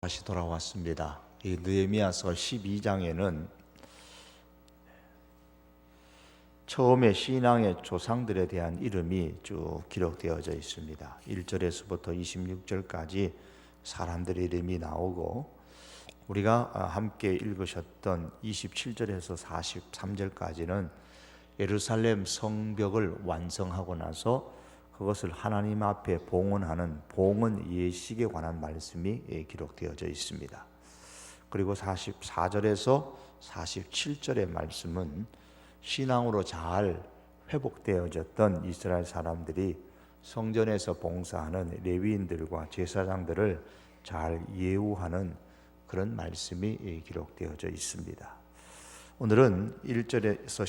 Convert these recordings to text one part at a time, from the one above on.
다시 돌아왔습니다. 이 느헤미야서 12장에는 처음에 신앙의 조상들에 대한 이름이 쭉 기록되어져 있습니다. 1절에서부터 26절까지 사람들의 이름이 나오고, 우리가 함께 읽으셨던 27절에서 43절까지는 예루살렘 성벽을 완성하고 나서 그것을 하나님 앞에 봉헌하는 봉헌 예식에 관한 말씀이 기록되어져 있습니다. 그리고 44절에서 47절의 말씀은 신앙으로 잘 회복되어졌던 이스라엘 사람들이 성전에서 봉사하는 레위인들과 제사장들을 잘 예우하는 그런 말씀이 기록되어져 있습니다. 오늘은 1절에서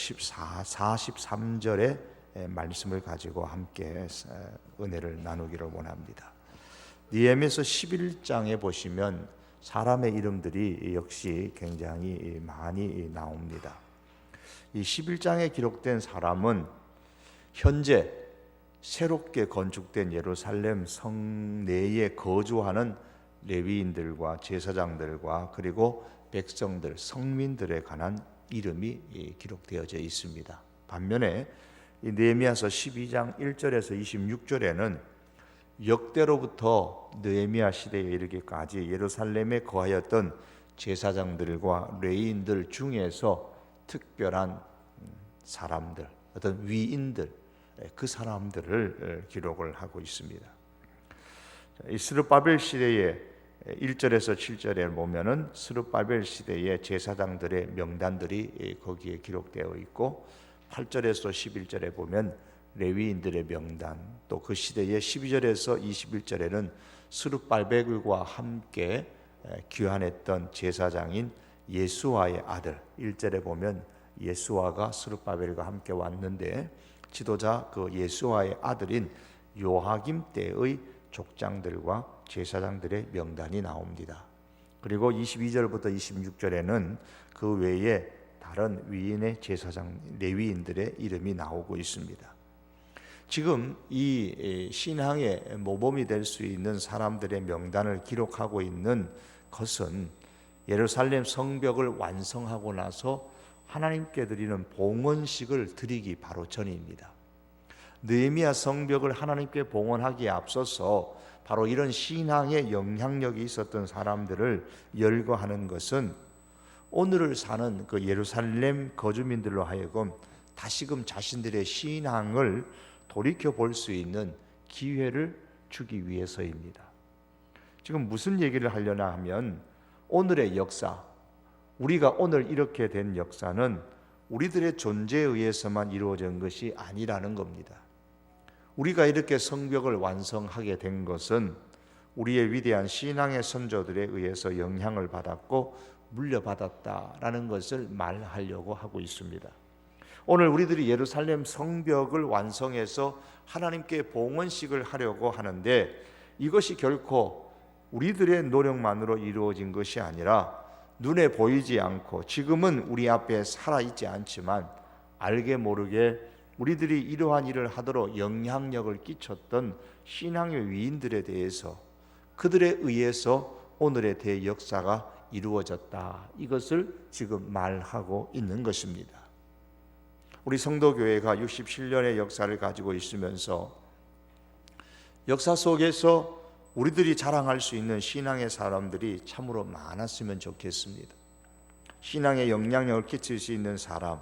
43절의 말씀을 가지고 함께 은혜를 나누기를 원합니다. 느헤미야서 11장에 보시면 사람의 이름들이 역시 굉장히 많이 나옵니다. 이 11장에 기록된 사람은 현재 새롭게 건축된 예루살렘 성내에 거주하는 레위인들과 제사장들과 그리고 백성들, 성민들에 관한 이름이 기록되어져 있습니다. 반면에 이 느헤미야서 12장 1절에서 26절에는 역대로부터 느헤미야 시대에 이르기까지 예루살렘에 거하였던 제사장들과 레위인들 중에서 특별한 사람들, 어떤 위인들, 그 사람들을 기록을 하고 있습니다. 이 스룹바벨 시대에 1절에서 7절에 보면은 스룹바벨 시대의 제사장들의 명단들이 거기에 기록되어 있고, 8절에서 11절에 보면 레위인들의 명단, 또 그 시대의 12절에서 21절에는 스룹바벨과 함께 귀환했던 제사장인 예수아의 아들, 1절에 보면 예수아가 스룹바벨과 함께 왔는데 지도자 그 예수아의 아들인 요하김 때의 족장들과 제사장들의 명단이 나옵니다. 그리고 22절부터 26절에는 그 외에 다른 위인의 제사장 레위인들의 이름이 나오고 있습니다. 지금 이 신앙의 모범이 될 수 있는 사람들의 명단을 기록하고 있는 것은 예루살렘 성벽을 완성하고 나서 하나님께 드리는 봉헌식을 드리기 바로 전입니다. 느헤미야 성벽을 하나님께 봉헌하기에 앞서서 바로 이런 신앙의 영향력이 있었던 사람들을 열거하는 것은 오늘을 사는 그 예루살렘 거주민들로 하여금 다시금 자신들의 신앙을 돌이켜 볼 수 있는 기회를 주기 위해서입니다. 지금 무슨 얘기를 하려나 하면 오늘의 역사, 우리가 오늘 이렇게 된 역사는 우리들의 존재에 의해서만 이루어진 것이 아니라는 겁니다. 우리가 이렇게 성벽을 완성하게 된 것은 우리의 위대한 신앙의 선조들에 의해서 영향을 받았고 물려받았다라는 것을 말하려고 하고 있습니다. 오늘 우리들이 예루살렘 성벽을 완성해서 하나님께 봉헌식을 하려고 하는데 이것이 결코 우리들의 노력만으로 이루어진 것이 아니라 눈에 보이지 않고 지금은 우리 앞에 살아있지 않지만 알게 모르게 우리들이 이러한 일을 하도록 영향력을 끼쳤던 신앙의 위인들에 대해서 그들에 의해서 오늘의 대역사가 이루어졌다, 이것을 지금 말하고 있는 것입니다. 우리 성도교회가 67년의 역사를 가지고 있으면서 역사 속에서 우리들이 자랑할 수 있는 신앙의 사람들이 참으로 많았으면 좋겠습니다. 신앙에 영향력을 끼칠 수 있는 사람,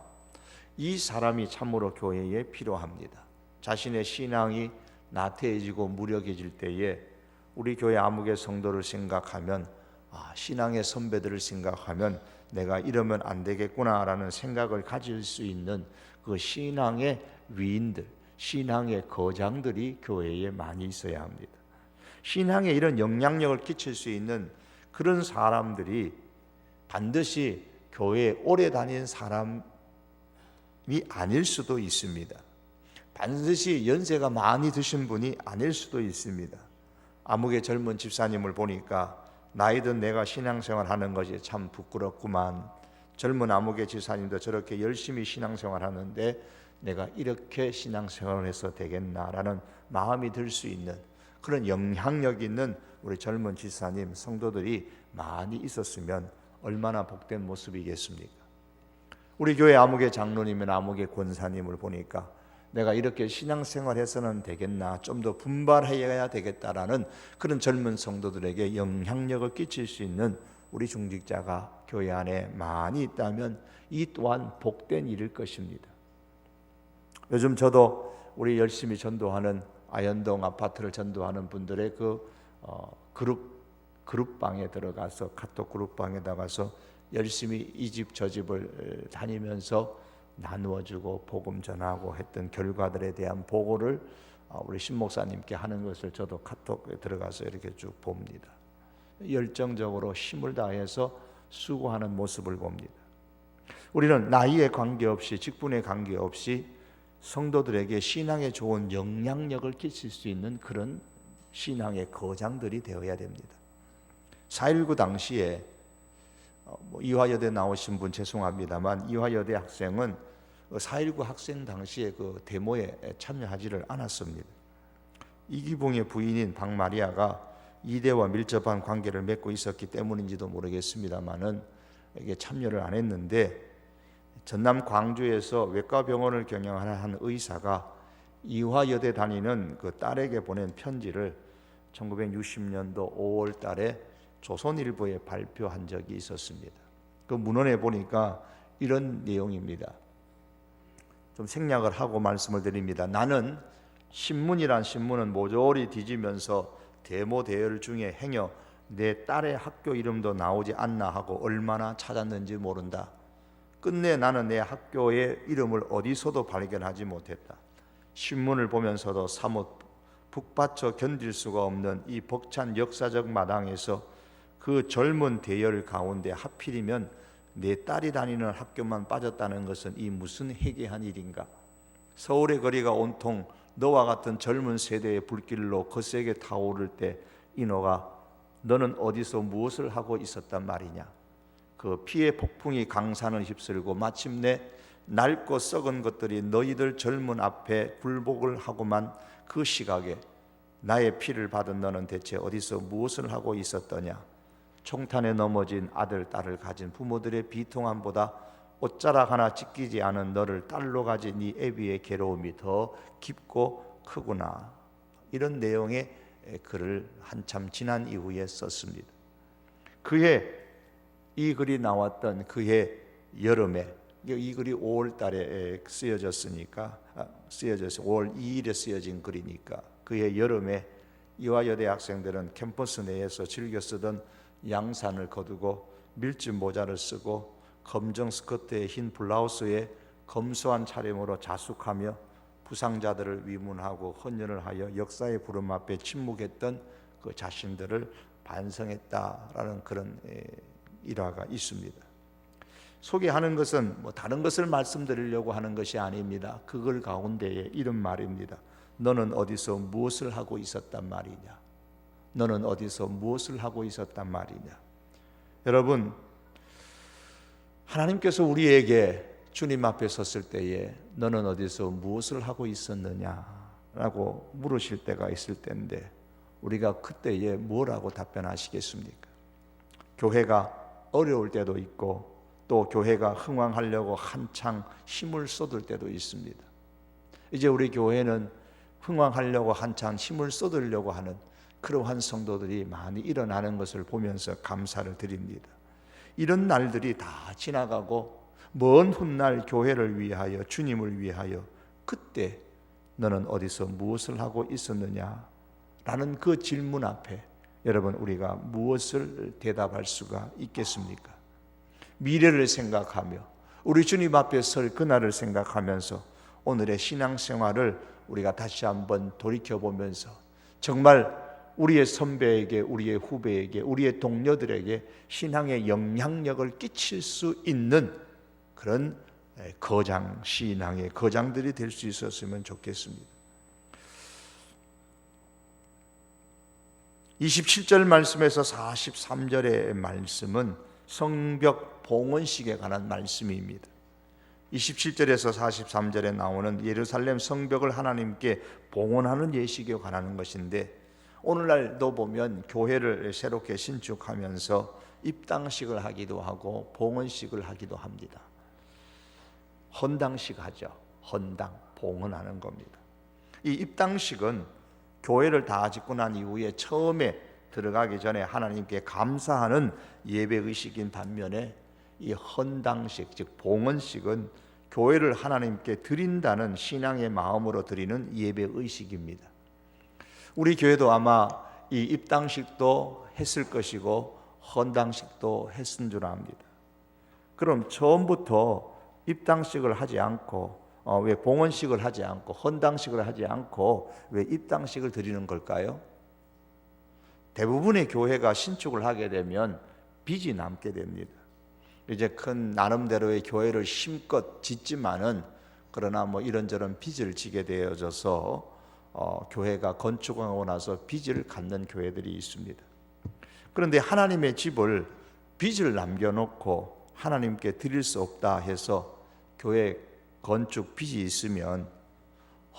이 사람이 참으로 교회에 필요합니다. 자신의 신앙이 나태해지고 무력해질 때에 우리 교회 아무개 성도를 생각하면 신앙의 선배들을 생각하면 내가 이러면 안 되겠구나라는 생각을 가질 수 있는 그 신앙의 위인들, 신앙의 거장들이 교회에 많이 있어야 합니다. 신앙에 이런 영향력을 끼칠 수 있는 그런 사람들이 반드시 교회에 오래 다닌 사람이 아닐 수도 있습니다. 반드시 연세가 많이 드신 분이 아닐 수도 있습니다. 아무개 젊은 집사님을 보니까 나이 든 내가 신앙생활 하는 것이 참 부끄럽구만. 젊은 아무개 집사님도 저렇게 열심히 신앙생활 하는데 내가 이렇게 신앙생활을 해서 되겠나라는 마음이 들 수 있는 그런 영향력 있는 우리 젊은 지사님, 성도들이 많이 있었으면 얼마나 복된 모습이겠습니까? 우리 교회 아무개 장로님이나 아무개 권사님을 보니까 내가 이렇게 신앙생활해서는 되겠나, 좀 더 분발해야 되겠다라는 그런 젊은 성도들에게 영향력을 끼칠 수 있는 우리 중직자가 교회 안에 많이 있다면 이 또한 복된 일일 것입니다. 요즘 저도 우리 열심히 전도하는 아현동 아파트를 전도하는 분들의 그 그룹방에 들어가서, 카톡 그룹방에 들어가서 열심히 이 집 저 집을 다니면서 나누어주고 복음 전하고 했던 결과들에 대한 보고를 우리 신목사님께 하는 것을 저도 카톡에 들어가서 이렇게 쭉 봅니다. 열정적으로 힘을 다해서 수고하는 모습을 봅니다. 우리는 나이에 관계없이, 직분에 관계없이 성도들에게 신앙에 좋은 영향력을 끼칠 수 있는 그런 신앙의 거장들이 되어야 됩니다. 4.19 당시에 이화여대 나오신 분 죄송합니다만, 이화여대 학생은 4.19 학생 당시에 그 데모에 참여하지를 않았습니다. 이기붕의 부인인 박마리아가 이대와 밀접한 관계를 맺고 있었기 때문인지도 모르겠습니다만은 이게 참여를 안 했는데, 전남 광주에서 외과병원을 경영하는 한 의사가 이화여대 다니는 그 딸에게 보낸 편지를 1960년도 5월 달에 조선일보에 발표한 적이 있었습니다. 그 문헌에 보니까 이런 내용입니다. 좀 생략을 하고 말씀을 드립니다. 나는 신문이란 신문은 모조리 뒤지면서 데모 대열 중에 행여 내 딸의 학교 이름도 나오지 않나 하고 얼마나 찾았는지 모른다. 끝내 나는 내 학교의 이름을 어디서도 발견하지 못했다. 신문을 보면서도 사뭇 북받쳐 견딜 수가 없는 이 벅찬 역사적 마당에서 그 젊은 대열 가운데 하필이면 내 딸이 다니는 학교만 빠졌다는 것은 이 무슨 해괴한 일인가. 서울의 거리가 온통 너와 같은 젊은 세대의 불길로 거세게 타오를 때 인호가 너는 어디서 무엇을 하고 있었단 말이냐. 그 피의 폭풍이 강산을 휩쓸고 마침내 낡고 썩은 것들이 너희들 젊은 앞에 굴복을 하고만 그 시각에 나의 피를 받은 너는 대체 어디서 무엇을 하고 있었더냐. 총탄에 넘어진 아들, 딸을 가진 부모들의 비통함보다 옷자락 하나 찢기지 않은 너를 딸로 가진 네 애비의 괴로움이 더 깊고 크구나. 이런 내용의 글을 한참 지난 이후에 썼습니다. 그해 이 글이 나왔던 그해 여름에, 이 글이 5월 달에 쓰여졌으니까, 5월 2일에 쓰여진 글이니까 그해 여름에 이화여대 학생들은 캠퍼스 내에서 즐겨 쓰던 양산을 거두고 밀짚 모자를 쓰고 검정 스커트에 흰 블라우스에 검소한 차림으로 자숙하며 부상자들을 위문하고 헌혈을 하여 역사의 부름 앞에 침묵했던 그 자신들을 반성했다라는 그런 일화가 있습니다. 소개하는 것은 다른 것을 말씀드리려고 하는 것이 아닙니다. 그걸 가운데에 이런 말입니다. 너는 어디서 무엇을 하고 있었단 말이냐. 너는 어디서 무엇을 하고 있었단 말이냐. 여러분, 하나님께서 우리에게 주님 앞에 섰을 때에 너는 어디서 무엇을 하고 있었느냐라고 물으실 때가 있을 텐데, 우리가 그때에 뭐라고 답변하시겠습니까? 교회가 어려울 때도 있고 또 교회가 흥왕하려고 한창 힘을 쏟을 때도 있습니다. 이제 우리 교회는 흥왕하려고 한창 힘을 쏟으려고 하는 그러한 성도들이 많이 일어나는 것을 보면서 감사를 드립니다. 이런 날들이 다 지나가고 먼 훗날 교회를 위하여, 주님을 위하여 그때 너는 어디서 무엇을 하고 있었느냐 라는 그 질문 앞에 여러분, 우리가 무엇을 대답할 수가 있겠습니까? 미래를 생각하며 우리 주님 앞에 설 그날을 생각하면서 오늘의 신앙생활을 우리가 다시 한번 돌이켜보면서 정말 우리의 선배에게, 우리의 후배에게, 우리의 동료들에게 신앙의 영향력을 끼칠 수 있는 그런 거장, 신앙의 거장들이 될 수 있었으면 좋겠습니다. 27절 말씀에서 43절의 말씀은 성벽 봉헌식에 관한 말씀입니다. 27절에서 43절에 나오는 예루살렘 성벽을 하나님께 봉헌하는 예식에 관한 것인데, 오늘날도 보면 교회를 새롭게 신축하면서 입당식을 하기도 하고 봉헌식을 하기도 합니다. 헌당식 하죠. 헌당, 봉헌하는 겁니다. 이 입당식은 교회를 다 짓고 난 이후에 처음에 들어가기 전에 하나님께 감사하는 예배의식인 반면에 이 헌당식, 즉 봉헌식은 교회를 하나님께 드린다는 신앙의 마음으로 드리는 예배의식입니다. 우리 교회도 아마 이 입당식도 했을 것이고 헌당식도 했은 줄 압니다. 그럼 처음부터 입당식을 하지 않고 왜 봉헌식을 하지 않고 헌당식을 하지 않고 왜 입당식을 드리는 걸까요? 대부분의 교회가 신축을 하게 되면 빚이 남게 됩니다. 이제 큰 나름대로의 교회를 심껏 짓지만은 그러나 이런저런 빚을 지게 되어져서 교회가 건축하고 나서 빚을 갚는 교회들이 있습니다. 그런데 하나님의 집을 빚을 남겨놓고 하나님께 드릴 수 없다 해서 교회 건축 빚이 있으면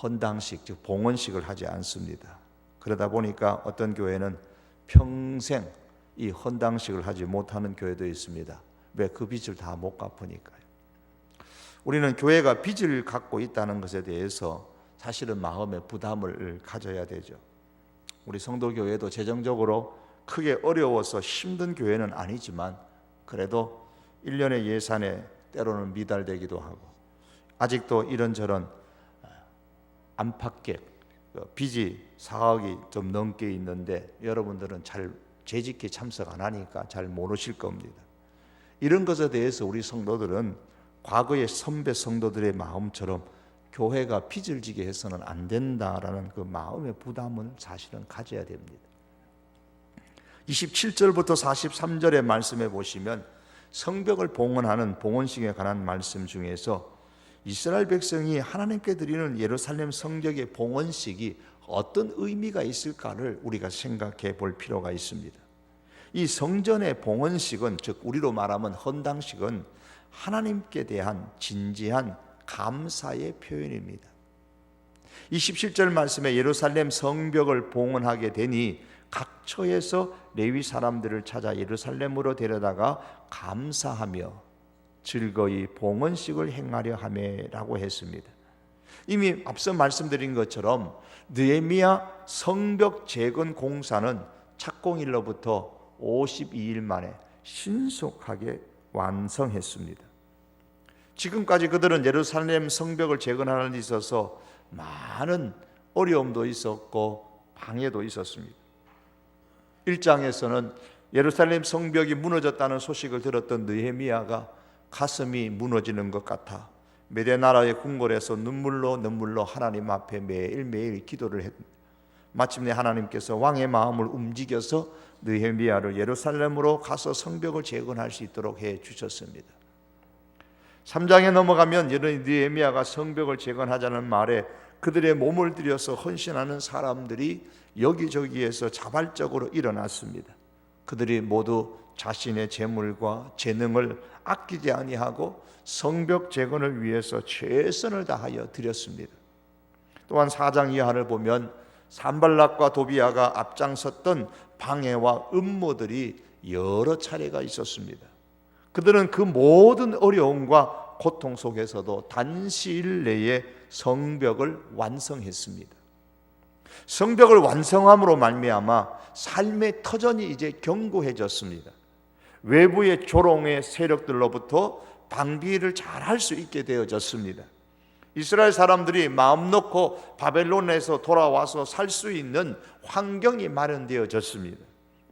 헌당식, 즉 봉헌식을 하지 않습니다. 그러다 보니까 어떤 교회는 평생 이 헌당식을 하지 못하는 교회도 있습니다. 왜? 그 빚을 다 못 갚으니까요. 우리는 교회가 빚을 갖고 있다는 것에 대해서 사실은 마음의 부담을 가져야 되죠. 우리 성도교회도 재정적으로 크게 어려워서 힘든 교회는 아니지만 그래도 1년의 예산에 때로는 미달되기도 하고 아직도 이런저런 안팎의 빚이 4억이 좀 넘게 있는데 여러분들은 잘 재직히 참석 안 하니까 잘 모르실 겁니다. 이런 것에 대해서 우리 성도들은 과거의 선배 성도들의 마음처럼 교회가 빚을 지게 해서는 안 된다라는 그 마음의 부담은 사실은 가져야 됩니다. 27절부터 43절의 말씀에 보시면 성벽을 봉헌하는 봉헌식에 관한 말씀 중에서 이스라엘 백성이 하나님께 드리는 예루살렘 성벽의 봉헌식이 어떤 의미가 있을까를 우리가 생각해 볼 필요가 있습니다. 이 성전의 봉헌식은, 즉 우리로 말하면 헌당식은 하나님께 대한 진지한 감사의 표현입니다. 27절 말씀에 예루살렘 성벽을 봉헌하게 되니 각처에서 레위 사람들을 찾아 예루살렘으로 데려다가 감사하며 즐거이 봉헌식을 행하려 하매라고 했습니다. 이미 앞서 말씀드린 것처럼 느헤미야 성벽 재건 공사는 착공일로부터 52일 만에 신속하게 완성했습니다. 지금까지 그들은 예루살렘 성벽을 재건하는 데 있어서 많은 어려움도 있었고 방해도 있었습니다. 1장에서는 예루살렘 성벽이 무너졌다는 소식을 들었던 느헤미야가 가슴이 무너지는 것 같아 메대 나라의 궁궐에서 눈물로 하나님 앞에 매일매일 기도를 했습니다. 마침내 하나님께서 왕의 마음을 움직여서 느헤미야를 예루살렘으로 가서 성벽을 재건할 수 있도록 해 주셨습니다. 3장에 넘어가면 느헤미야가 성벽을 재건하자는 말에 그들의 몸을 들여서 헌신하는 사람들이 여기저기에서 자발적으로 일어났습니다. 그들이 모두 자신의 재물과 재능을 아끼지 아니하고 성벽 재건을 위해서 최선을 다하여 드렸습니다. 또한 4장 이하를 보면 산발락과 도비아가 앞장섰던 방해와 음모들이 여러 차례가 있었습니다. 그들은 그 모든 어려움과 고통 속에서도 단시일 내에 성벽을 완성했습니다. 성벽을 완성함으로 말미암아 삶의 터전이 이제 견고해졌습니다. 외부의 조롱의 세력들로부터 방비를 잘 할 수 있게 되어졌습니다. 이스라엘 사람들이 마음 놓고 바벨론에서 돌아와서 살 수 있는 환경이 마련되어졌습니다.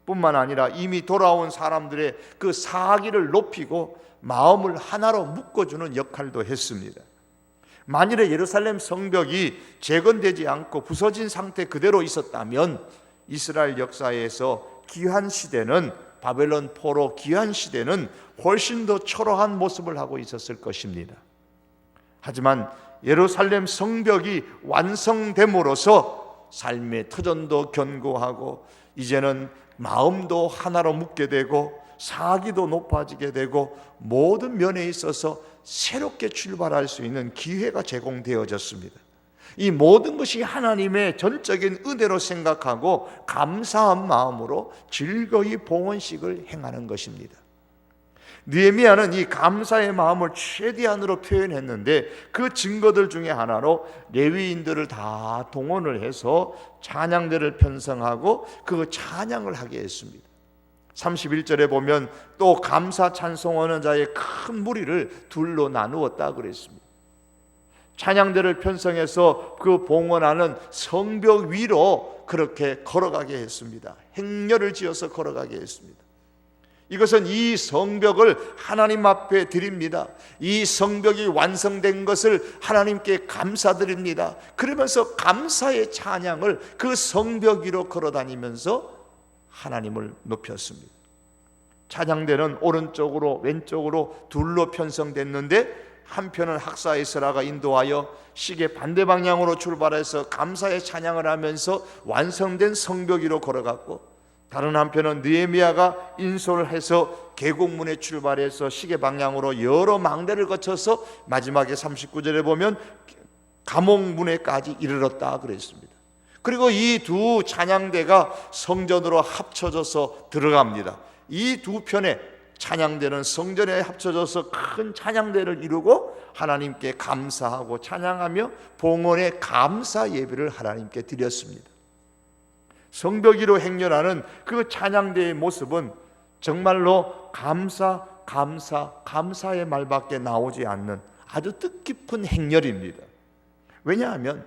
뿐만 아니라 이미 돌아온 사람들의 그 사기를 높이고 마음을 하나로 묶어주는 역할도 했습니다. 만일에 예루살렘 성벽이 재건되지 않고 부서진 상태 그대로 있었다면 이스라엘 역사에서 귀한 시대는, 바벨론 포로 귀한 시대는 훨씬 더 초라한 모습을 하고 있었을 것입니다. 하지만 예루살렘 성벽이 완성됨으로써 삶의 터전도 견고하고 이제는 마음도 하나로 묶게 되고 사기도 높아지게 되고 모든 면에 있어서 새롭게 출발할 수 있는 기회가 제공되어졌습니다. 이 모든 것이 하나님의 전적인 은혜로 생각하고 감사한 마음으로 즐거이 봉헌식을 행하는 것입니다. 느헤미야는 이 감사의 마음을 최대한으로 표현했는데 그 증거들 중에 하나로 레위인들을 다 동원을 해서 찬양대를 편성하고 그 찬양을 하게 했습니다. 31절에 보면 또 감사 찬송하는 자의 큰 무리를 둘로 나누었다 그랬습니다. 찬양대를 편성해서 그 봉헌하는 성벽 위로 그렇게 걸어가게 했습니다. 행렬을 지어서 걸어가게 했습니다. 이것은 이 성벽을 하나님 앞에 드립니다. 이 성벽이 완성된 것을 하나님께 감사드립니다. 그러면서 감사의 찬양을 그 성벽 위로 걸어다니면서 하나님을 높였습니다. 찬양대는 오른쪽으로 왼쪽으로 둘로 편성됐는데 한편은 학사 에스라가 인도하여 시계 반대 방향으로 출발해서 감사의 찬양을 하면서 완성된 성벽 위로 걸어갔고, 다른 한편은 느헤미야가 인솔을 해서 계곡문에 출발해서 시계 방향으로 여러 망대를 거쳐서 마지막에 39절에 보면 감옥문에까지 이르렀다 그랬습니다. 그리고 이 두 찬양대가 성전으로 합쳐져서 들어갑니다. 이 두 편의 찬양대는 성전에 합쳐져서 큰 찬양대를 이루고 하나님께 감사하고 찬양하며 봉헌의 감사 예배를 하나님께 드렸습니다. 성벽 위로 행렬하는 그 찬양대의 모습은 정말로 감사의 말밖에 나오지 않는 아주 뜻깊은 행렬입니다. 왜냐하면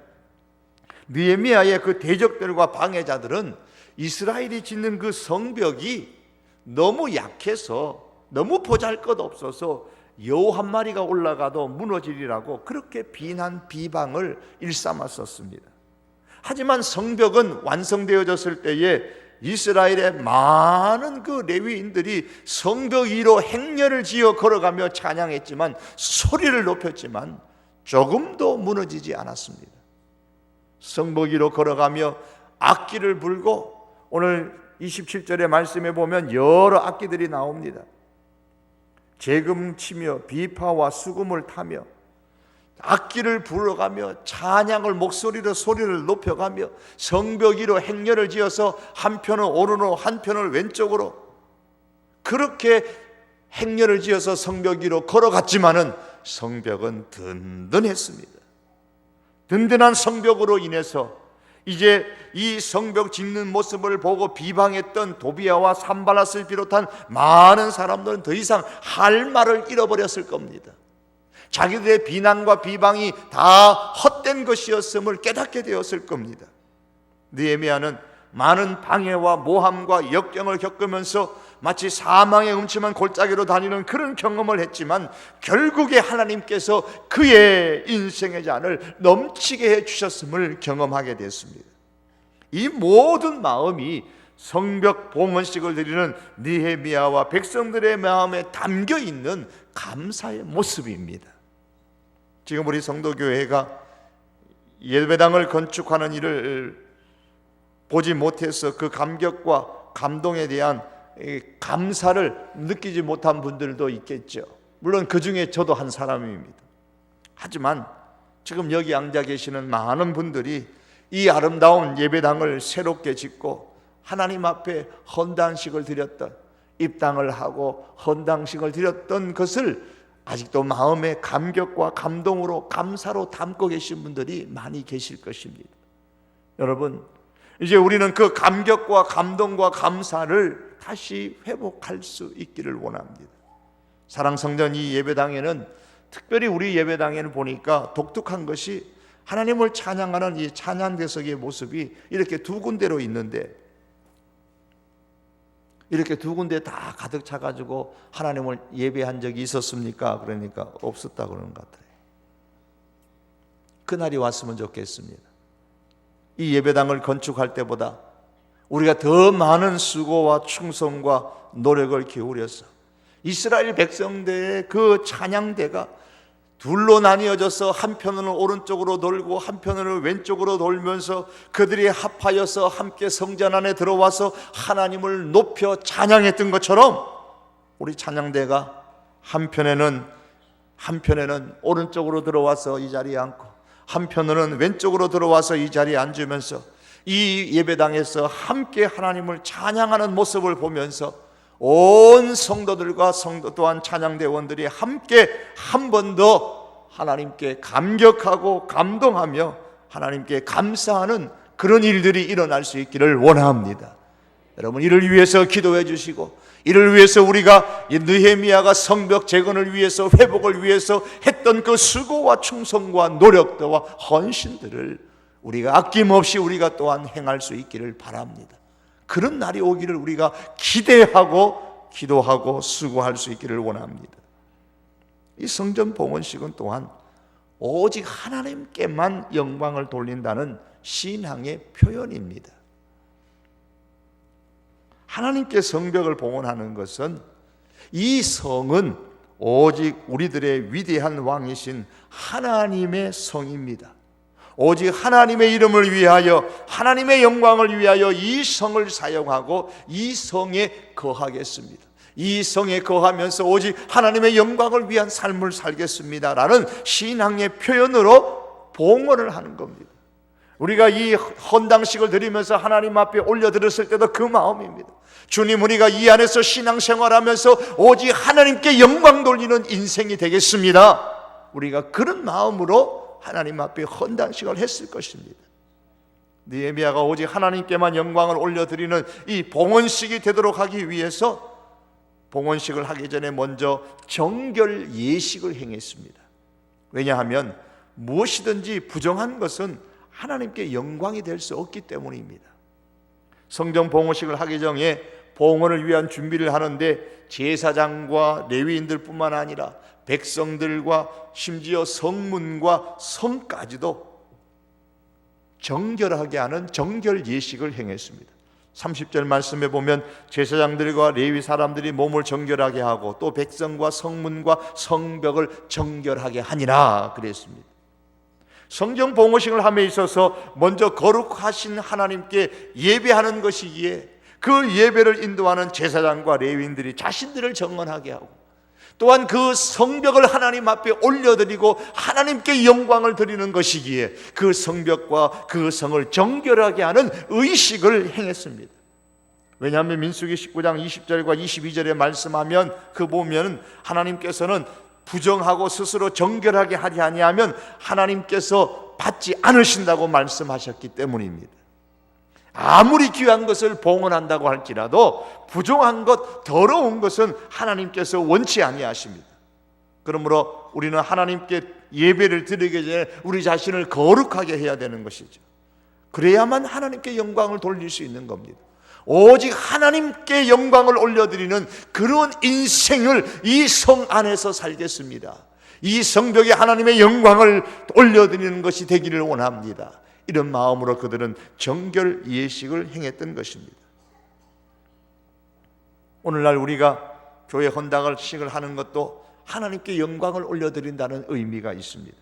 느헤미야의 그 대적들과 방해자들은 이스라엘이 짓는 그 성벽이 너무 약해서, 너무 보잘것없어서 여우 한 마리가 올라가도 무너지리라고 그렇게 비방을 일삼았었습니다. 하지만 성벽은 완성되어졌을 때에 이스라엘의 많은 그 레위인들이 성벽 위로 행렬을 지어 걸어가며 찬양했지만, 소리를 높였지만 조금도 무너지지 않았습니다. 성벽 위로 걸어가며 악기를 불고, 오늘 27절의 말씀에 보면 여러 악기들이 나옵니다. 재금 치며 비파와 수금을 타며 악기를 불어가며 찬양을 목소리로 소리를 높여가며 성벽 위로 행렬을 지어서 한편은 오른으로 한편을 왼쪽으로 그렇게 행렬을 지어서 성벽 위로 걸어갔지만은 성벽은 든든했습니다. 든든한 성벽으로 인해서 이제 이 성벽 짓는 모습을 보고 비방했던 도비야와 산발랏을 비롯한 많은 사람들은 더 이상 할 말을 잃어버렸을 겁니다. 자기들의 비난과 비방이 다 헛된 것이었음을 깨닫게 되었을 겁니다. 느헤미야는 많은 방해와 모함과 역경을 겪으면서 마치 사망의 음침한 골짜기로 다니는 그런 경험을 했지만, 결국에 하나님께서 그의 인생의 잔을 넘치게 해주셨음을 경험하게 됐습니다. 이 모든 마음이 성벽 봉헌식을 드리는 느헤미야와 백성들의 마음에 담겨있는 감사의 모습입니다. 지금 우리 성도교회가 예배당을 건축하는 일을 보지 못해서 그 감격과 감동에 대한 감사를 느끼지 못한 분들도 있겠죠. 물론 그 중에 저도 한 사람입니다. 하지만 지금 여기 앉아 계시는 많은 분들이 이 아름다운 예배당을 새롭게 짓고 하나님 앞에 헌당식을 드렸던, 입당을 하고 헌당식을 드렸던 것을 아직도 마음의 감격과 감동으로, 감사로 담고 계신 분들이 많이 계실 것입니다. 여러분, 이제 우리는 그 감격과 감동과 감사를 다시 회복할 수 있기를 원합니다. 사랑성전 이 예배당에는, 특별히 우리 예배당에는 보니까 독특한 것이 하나님을 찬양하는 이 찬양대석의 모습이 이렇게 두 군데로 있는데, 이렇게 두 군데 다 가득 차가지고 하나님을 예배한 적이 있었습니까? 그러니까 없었다 그러는 것 같아요. 그날이 왔으면 좋겠습니다. 이 예배당을 건축할 때보다 우리가 더 많은 수고와 충성과 노력을 기울여서 이스라엘 백성들의 그 찬양대가 둘로 나뉘어져서 한편은 오른쪽으로 돌고 한편은 왼쪽으로 돌면서 그들이 합하여서 함께 성전 안에 들어와서 하나님을 높여 찬양했던 것처럼, 우리 찬양대가 한편에는 오른쪽으로 들어와서 이 자리에 앉고 한편으로는 왼쪽으로 들어와서 이 자리에 앉으면서 이 예배당에서 함께 하나님을 찬양하는 모습을 보면서 온 성도들과 성도 또한 찬양대원들이 함께 한 번 더 하나님께 감격하고 감동하며 하나님께 감사하는 그런 일들이 일어날 수 있기를 원합니다. 여러분, 이를 위해서 기도해 주시고, 이를 위해서 우리가 느헤미야가 성벽 재건을 위해서, 회복을 위해서 했던 그 수고와 충성과 노력과 헌신들을 우리가 아낌없이 우리가 또한 행할 수 있기를 바랍니다. 그런 날이 오기를 우리가 기대하고 기도하고 수고할 수 있기를 원합니다. 이 성전 봉헌식은 또한 오직 하나님께만 영광을 돌린다는 신앙의 표현입니다. 하나님께 성벽을 봉헌하는 것은, 이 성은 오직 우리들의 위대한 왕이신 하나님의 성입니다. 오직 하나님의 이름을 위하여, 하나님의 영광을 위하여 이 성을 사용하고 이 성에 거하겠습니다. 이 성에 거하면서 오직 하나님의 영광을 위한 삶을 살겠습니다라는 신앙의 표현으로 봉헌을 하는 겁니다. 우리가 이 헌당식을 드리면서 하나님 앞에 올려드렸을 때도 그 마음입니다. 주님, 우리가 이 안에서 신앙생활하면서 오직 하나님께 영광 돌리는 인생이 되겠습니다. 우리가 그런 마음으로 하나님 앞에 헌당식을 했을 것입니다. 느헤미야가 오직 하나님께만 영광을 올려드리는 이 봉헌식이 되도록 하기 위해서 봉헌식을 하기 전에 먼저 정결 예식을 행했습니다. 왜냐하면 무엇이든지 부정한 것은 하나님께 영광이 될 수 없기 때문입니다. 성전 봉헌식을 하기 전에 봉헌을 위한 준비를 하는데 제사장과 레위인들뿐만 아니라 백성들과 심지어 성문과 성까지도 정결하게 하는 정결 예식을 행했습니다. 30절 말씀에 보면 제사장들과 레위 사람들이 몸을 정결하게 하고 또 백성과 성문과 성벽을 정결하게 하니라 그랬습니다. 성전 봉헌식을 함에 있어서 먼저 거룩하신 하나님께 예배하는 것이기에 그 예배를 인도하는 제사장과 레위인들이 자신들을 정언하게 하고, 또한 그 성벽을 하나님 앞에 올려드리고 하나님께 영광을 드리는 것이기에 그 성벽과 그 성을 정결하게 하는 의식을 행했습니다. 왜냐하면 민수기 19장 20절과 22절에 말씀하면 그 보면 하나님께서는 부정하고 스스로 정결하게 하지 아니하면 하나님께서 받지 않으신다고 말씀하셨기 때문입니다. 아무리 귀한 것을 봉헌한다고 할지라도 부정한 것, 더러운 것은 하나님께서 원치 아니하십니다. 그러므로 우리는 하나님께 예배를 드리기 전에 우리 자신을 거룩하게 해야 되는 것이죠. 그래야만 하나님께 영광을 돌릴 수 있는 겁니다. 오직 하나님께 영광을 올려드리는 그런 인생을 이 성 안에서 살겠습니다. 이 성벽에 하나님의 영광을 올려드리는 것이 되기를 원합니다. 이런 마음으로 그들은 정결 예식을 행했던 것입니다. 오늘날 우리가 교회 헌당식을 하는 것도 하나님께 영광을 올려드린다는 의미가 있습니다.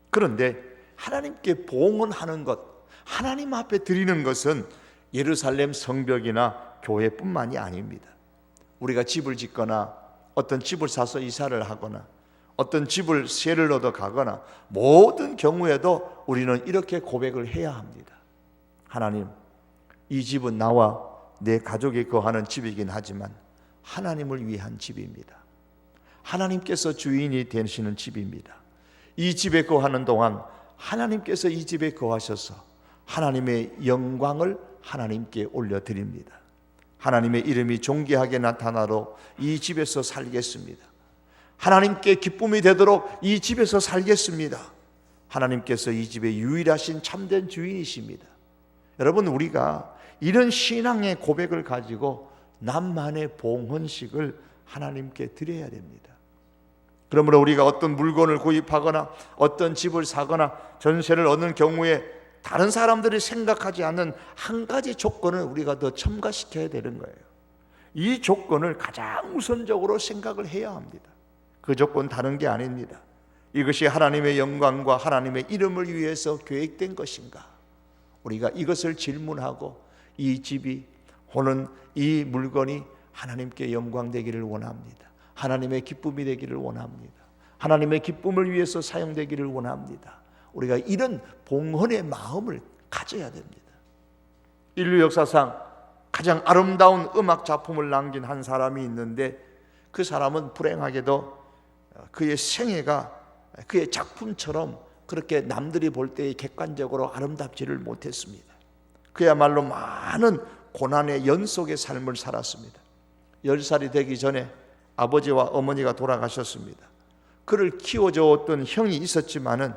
그런데 하나님께 봉헌하는 것, 하나님 앞에 드리는 것은 예루살렘 성벽이나 교회뿐만이 아닙니다. 우리가 집을 짓거나 어떤 집을 사서 이사를 하거나 어떤 집을 세를 얻어 가거나 모든 경우에도 우리는 이렇게 고백을 해야 합니다. 하나님, 이 집은 나와 내 가족이 거하는 집이긴 하지만 하나님을 위한 집입니다. 하나님께서 주인이 되시는 집입니다. 이 집에 거하는 동안 하나님께서 이 집에 거하셔서 하나님의 영광을 하나님께 올려드립니다. 하나님의 이름이 존귀하게 나타나도록 이 집에서 살겠습니다. 하나님께 기쁨이 되도록 이 집에서 살겠습니다. 하나님께서 이 집의 유일하신 참된 주인이십니다. 여러분, 우리가 이런 신앙의 고백을 가지고 남만의 봉헌식을 하나님께 드려야 됩니다. 그러므로 우리가 어떤 물건을 구입하거나 어떤 집을 사거나 전세를 얻는 경우에 다른 사람들이 생각하지 않는 한 가지 조건을 우리가 더 첨가시켜야 되는 거예요. 이 조건을 가장 우선적으로 생각을 해야 합니다. 그 조건 다른 게 아닙니다. 이것이 하나님의 영광과 하나님의 이름을 위해서 계획된 것인가? 우리가 이것을 질문하고 이 집이 혹은 이 물건이 하나님께 영광 되기를 원합니다. 하나님의 기쁨이 되기를 원합니다. 하나님의 기쁨을 위해서 사용되기를 원합니다. 우리가 이런 봉헌의 마음을 가져야 됩니다. 인류 역사상 가장 아름다운 음악 작품을 남긴 한 사람이 있는데 그 사람은 불행하게도 그의 생애가 그의 작품처럼 그렇게 남들이 볼 때 객관적으로 아름답지를 못했습니다. 그야말로 많은 고난의 연속의 삶을 살았습니다. 10살이 되기 전에 아버지와 어머니가 돌아가셨습니다. 그를 키워줬던 형이 있었지만은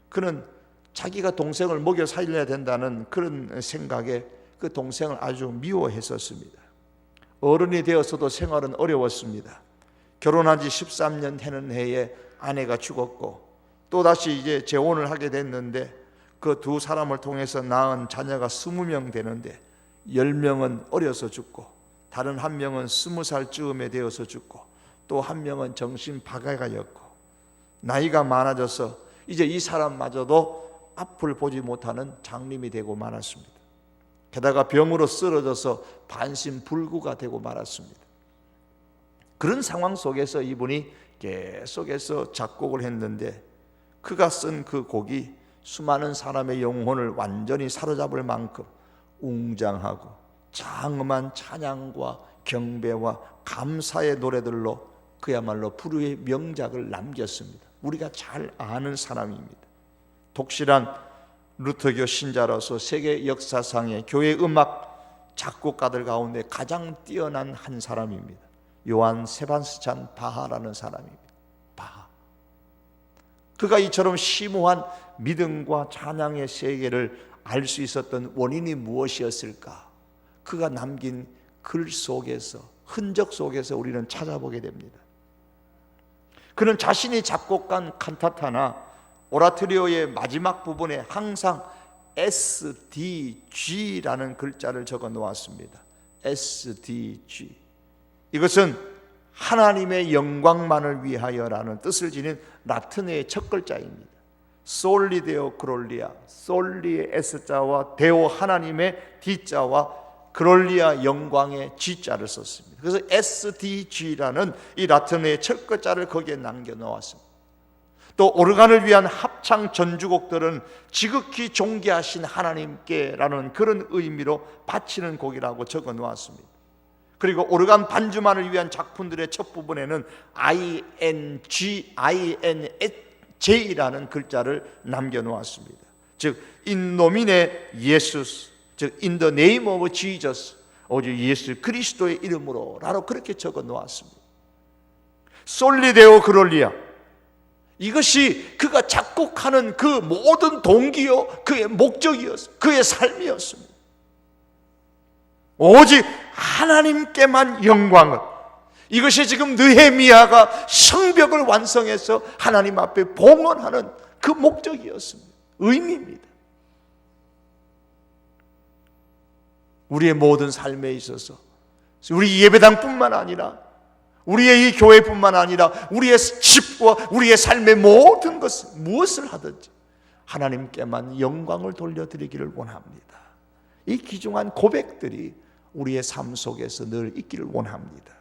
그는 자기가 동생을 먹여 살려야 된다는 그런 생각에 그 동생을 아주 미워했었습니다. 어른이 되어서도 생활은 어려웠습니다. 결혼한 지 13년 되는 해에 아내가 죽었고 또다시 이제 재혼을 하게 됐는데 그 두 사람을 통해서 낳은 자녀가 20명 되는데 10명은 어려서 죽고 다른 한 명은 20살쯤에 되어서 죽고 또 한 명은 정신 파괴가였고 나이가 많아져서 이제 이 사람마저도 앞을 보지 못하는 장님이 되고 말았습니다. 게다가 병으로 쓰러져서 반신불구가 되고 말았습니다. 그런 상황 속에서 이분이 계속해서 작곡을 했는데 그가 쓴 그 곡이 수많은 사람의 영혼을 완전히 사로잡을 만큼 웅장하고 장엄한 찬양과 경배와 감사의 노래들로 그야말로 불후의 명작을 남겼습니다. 우리가 잘 아는 사람입니다. 독실한 루터교 신자로서 세계 역사상의 교회 음악 작곡가들 가운데 가장 뛰어난 한 사람입니다. 요한 세바스찬 바하라는 사람입니다. 바하. 그가 이처럼 심오한 믿음과 찬양의 세계를 알 수 있었던 원인이 무엇이었을까? 그가 남긴 글 속에서, 흔적 속에서 우리는 찾아보게 됩니다. 그는 자신이 작곡한 칸타타나 오라토리오의 마지막 부분에 항상 SDG라는 글자를 적어 놓았습니다. SDG. 이것은 하나님의 영광만을 위하여라는 뜻을 지닌 라틴어의 첫 글자입니다. 솔리 데오 그롤리아, 솔리의 S자와 데오 하나님의 D자와 그롤리아 영광의 G자를 썼습니다. 그래서 SDG라는 이 라틴어의 첫 글자를 거기에 남겨 놓았습니다. 또 오르간을 위한 합창 전주곡들은 지극히 존귀하신 하나님께라는 그런 의미로 바치는 곡이라고 적어 놓았습니다. 그리고 오르간 반주만을 위한 작품들의 첫 부분에는 INJ라는 글자를 남겨놓았습니다. 즉 In nomine Jesus, 즉 In the name of Jesus, 오직 예수 그리스도의 이름으로 라고 그렇게 적어 놓았습니다. 솔리데오 그롤리아, 이것이 그가 작곡하는 그 모든 동기요 그의 목적이었습니다. 그의 삶이었습니다. 오직 하나님께만 영광을, 이것이 지금 느헤미야가 성벽을 완성해서 하나님 앞에 봉헌하는 그 목적이었습니다. 의미입니다. 우리의 모든 삶에 있어서 우리 예배당뿐만 아니라 우리의 이 교회뿐만 아니라 우리의 집과 우리의 삶의 모든 것을 무엇을 하든지 하나님께만 영광을 돌려드리기를 원합니다. 이 귀중한 고백들이 우리의 삶 속에서 늘 있기를 원합니다.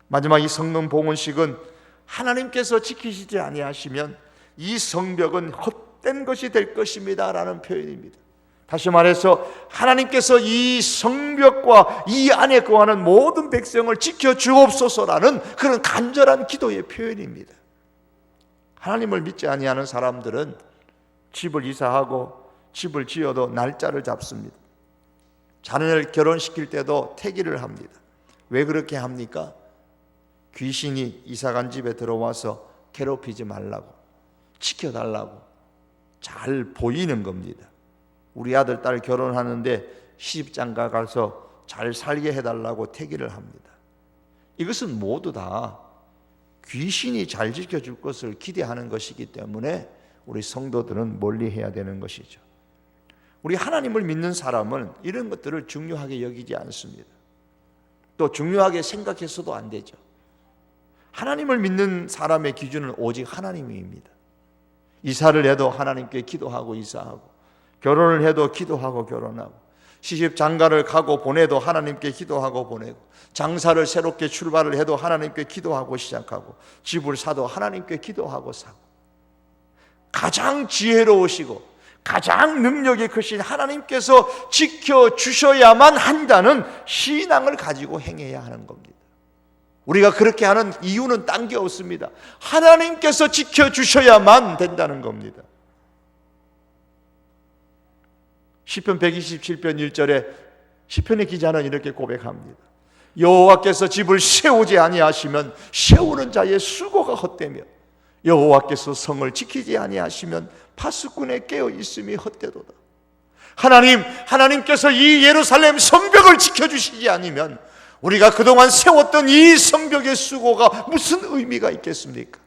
마지막 이 성령 봉헌식은 하나님께서 지키시지 아니하시면 이 성벽은 헛된 것이 될 것입니다 라는 표현입니다. 다시 말해서 하나님께서 이 성벽과 이 안에 거하는 모든 백성을 지켜주옵소서라는 그런 간절한 기도의 표현입니다. 하나님을 믿지 아니하는 사람들은 집을 이사하고 집을 지어도 날짜를 잡습니다. 자녀를 결혼시킬 때도 태기를 합니다. 왜 그렇게 합니까? 귀신이 이사간 집에 들어와서 괴롭히지 말라고, 지켜달라고, 잘 보이는 겁니다. 우리 아들 딸 결혼하는데 시집장가 가서 잘 살게 해달라고 태기를 합니다. 이것은 모두 다 귀신이 잘 지켜줄 것을 기대하는 것이기 때문에 우리 성도들은 멀리해야 되는 것이죠. 우리 하나님을 믿는 사람은 이런 것들을 중요하게 여기지 않습니다. 또 중요하게 생각해서도 안 되죠. 하나님을 믿는 사람의 기준은 오직 하나님입니다. 이사를 해도 하나님께 기도하고 이사하고, 결혼을 해도 기도하고 결혼하고, 시집 장가를 가고 보내도 하나님께 기도하고 보내고, 장사를 새롭게 출발을 해도 하나님께 기도하고 시작하고, 집을 사도 하나님께 기도하고 사고, 가장 지혜로우시고 가장 능력이 크신 하나님께서 지켜주셔야만 한다는 신앙을 가지고 행해야 하는 겁니다. 우리가 그렇게 하는 이유는 딴 게 없습니다. 하나님께서 지켜주셔야만 된다는 겁니다. 시편 127편 1절에 시편의 기자는 이렇게 고백합니다. 여호와께서 집을 세우지 아니하시면 세우는 자의 수고가 헛되며 여호와께서 성을 지키지 아니하시면 파수꾼의 깨어 있음이 헛되도다. 하나님께서 이 예루살렘 성벽을 지켜주시지 않으면 우리가 그동안 세웠던 이 성벽의 수고가 무슨 의미가 있겠습니까?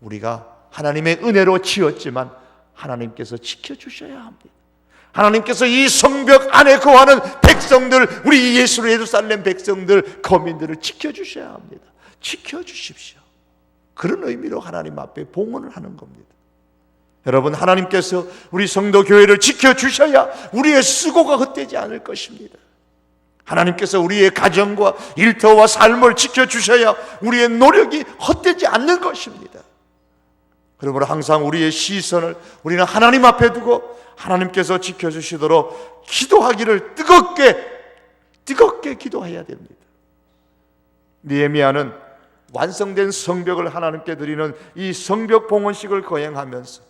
우리가 하나님의 은혜로 지었지만 하나님께서 지켜주셔야 합니다. 하나님께서 이 성벽 안에 거하는 백성들, 우리 예루살렘 백성들, 거민들을 지켜주셔야 합니다. 지켜주십시오. 그런 의미로 하나님 앞에 봉헌을 하는 겁니다. 여러분, 하나님께서 우리 성도 교회를 지켜주셔야 우리의 수고가 헛되지 않을 것입니다. 하나님께서 우리의 가정과 일터와 삶을 지켜주셔야 우리의 노력이 헛되지 않는 것입니다. 그러므로 항상 우리의 시선을 우리는 하나님 앞에 두고 하나님께서 지켜주시도록 기도하기를 뜨겁게 기도해야 됩니다. 느헤미야는 완성된 성벽을 하나님께 드리는 이 성벽 봉헌식을 거행하면서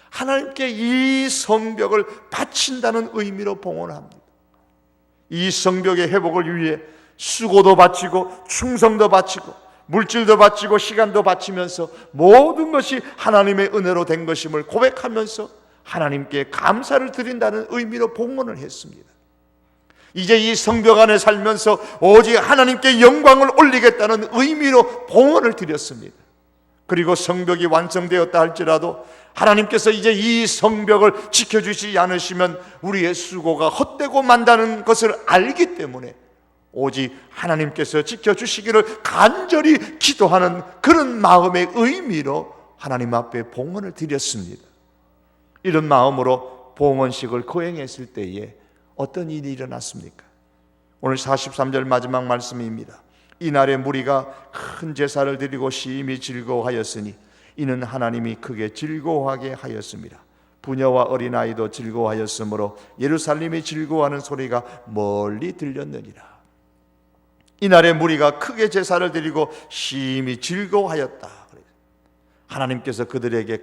하나님께 이 성벽을 바친다는 의미로 봉헌합니다. 이 성벽의 회복을 위해 수고도 바치고 충성도 바치고 물질도 바치고 시간도 바치면서 모든 것이 하나님의 은혜로 된 것임을 고백하면서 하나님께 감사를 드린다는 의미로 봉헌을 했습니다. 이제 이 성벽 안에 살면서 오직 하나님께 영광을 올리겠다는 의미로 봉헌을 드렸습니다. 그리고 성벽이 완성되었다 할지라도 하나님께서 이제 이 성벽을 지켜주시지 않으시면 우리의 수고가 헛되고 만다는 것을 알기 때문에 오직 하나님께서 지켜주시기를 간절히 기도하는 그런 마음의 의미로 하나님 앞에 봉헌을 드렸습니다. 이런 마음으로 봉헌식을 거행했을 때에 어떤 일이 일어났습니까? 오늘 43절 마지막 말씀입니다. 이날에 무리가 큰 제사를 드리고 심히 즐거워하였으니 이는 하나님이 크게 즐거워하게 하였습니다. 부녀와 어린아이도 즐거워하였으므로 예루살렘이 즐거워하는 소리가 멀리 들렸느니라. 이날에 무리가 크게 제사를 드리고 심히 즐거워하였다. 하나님께서 그들에게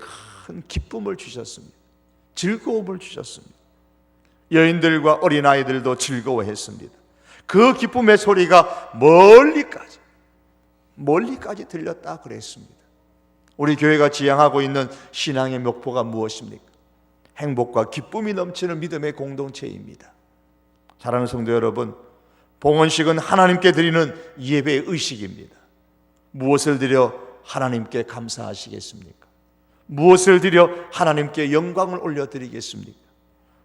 큰 기쁨을 주셨습니다. 즐거움을 주셨습니다. 여인들과 어린아이들도 즐거워했습니다. 그 기쁨의 소리가 멀리까지 들렸다 그랬습니다. 우리 교회가 지향하고 있는 신앙의 목표가 무엇입니까? 행복과 기쁨이 넘치는 믿음의 공동체입니다. 사랑하는 성도 여러분, 봉헌식은 하나님께 드리는 예배의 의식입니다. 무엇을 드려 하나님께 감사하시겠습니까? 무엇을 드려 하나님께 영광을 올려드리겠습니까?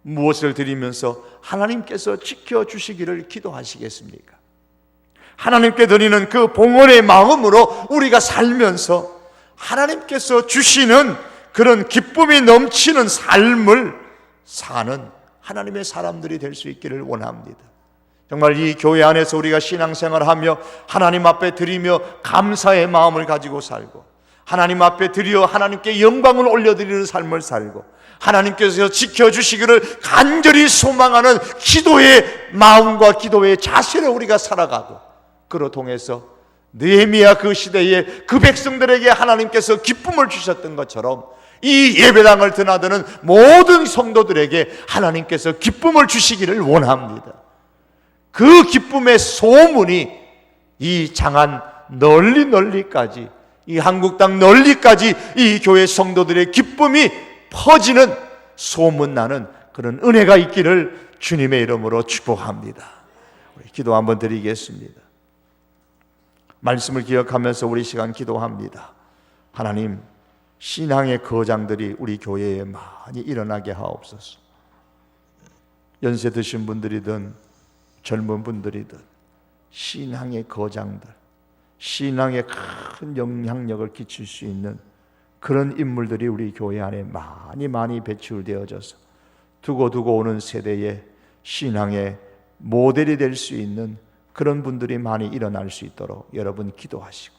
무엇을 드리면서 하나님께서 지켜주시기를 기도하시겠습니까? 하나님께 드리는 그 봉헌의 마음으로 우리가 살면서 하나님께서 주시는 그런 기쁨이 넘치는 삶을 사는 하나님의 사람들이 될 수 있기를 원합니다. 정말 이 교회 안에서 우리가 신앙생활하며 하나님 앞에 드리며 감사의 마음을 가지고 살고 하나님 앞에 드려 하나님께 영광을 올려드리는 삶을 살고 하나님께서 지켜주시기를 간절히 소망하는 기도의 마음과 기도의 자세를 우리가 살아가고 그로 통해서 느헤미야 그 시대에 그 백성들에게 하나님께서 기쁨을 주셨던 것처럼 이 예배당을 드나드는 모든 성도들에게 하나님께서 기쁨을 주시기를 원합니다. 그 기쁨의 소문이 이 장안 널리까지 이 한국 땅 널리까지 이 교회 성도들의 기쁨이 퍼지는 소문나는 그런 은혜가 있기를 주님의 이름으로 축복합니다. 우리 기도 한번 드리겠습니다. 말씀을 기억하면서 우리 시간 기도합니다. 하나님, 신앙의 거장들이 우리 교회에 많이 일어나게 하옵소서. 연세 드신 분들이든 젊은 분들이든 신앙의 거장들, 신앙에 큰 영향력을 끼칠 수 있는 그런 인물들이 우리 교회 안에 많이 배출되어져서 두고 오는 세대에 신앙의 모델이 될 수 있는 그런 분들이 많이 일어날 수 있도록 여러분 기도하시고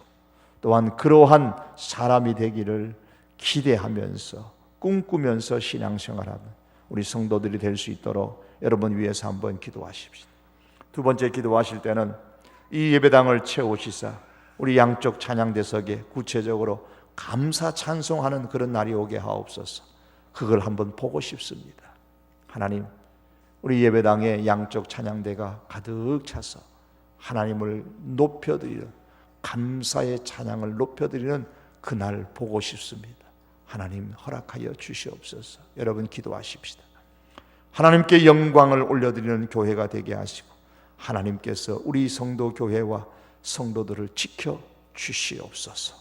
또한 그러한 사람이 되기를 기대하면서 꿈꾸면서 신앙생활하는 우리 성도들이 될 수 있도록 여러분 위해서 한번 기도하십시오. 두 번째 기도하실 때는 이 예배당을 채우시사 우리 양쪽 찬양대석에 구체적으로 감사 찬송하는 그런 날이 오게 하옵소서. 그걸 한번 보고 싶습니다. 하나님, 우리 예배당에 양쪽 찬양대가 가득 차서 하나님을 높여드리는, 감사의 찬양을 높여드리는 그날 보고 싶습니다. 하나님 허락하여 주시옵소서. 여러분 기도하십시다. 하나님께 영광을 올려드리는 교회가 되게 하시고 하나님께서 우리 성도 교회와 성도들을 지켜 주시옵소서.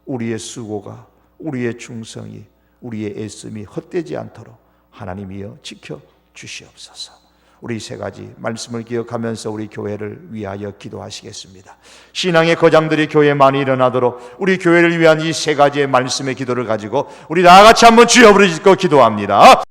우리의 수고가, 우리의 충성이, 우리의 애씀이 헛되지 않도록 하나님이여 지켜 주시옵소서. 우리 세 가지 말씀을 기억하면서 우리 교회를 위하여 기도하시겠습니다. 신앙의 거장들이 교회에 많이 일어나도록 우리 교회를 위한 이 세 가지의 말씀의 기도를 가지고 우리 다 같이 한번 주여 부르짖고 기도합니다.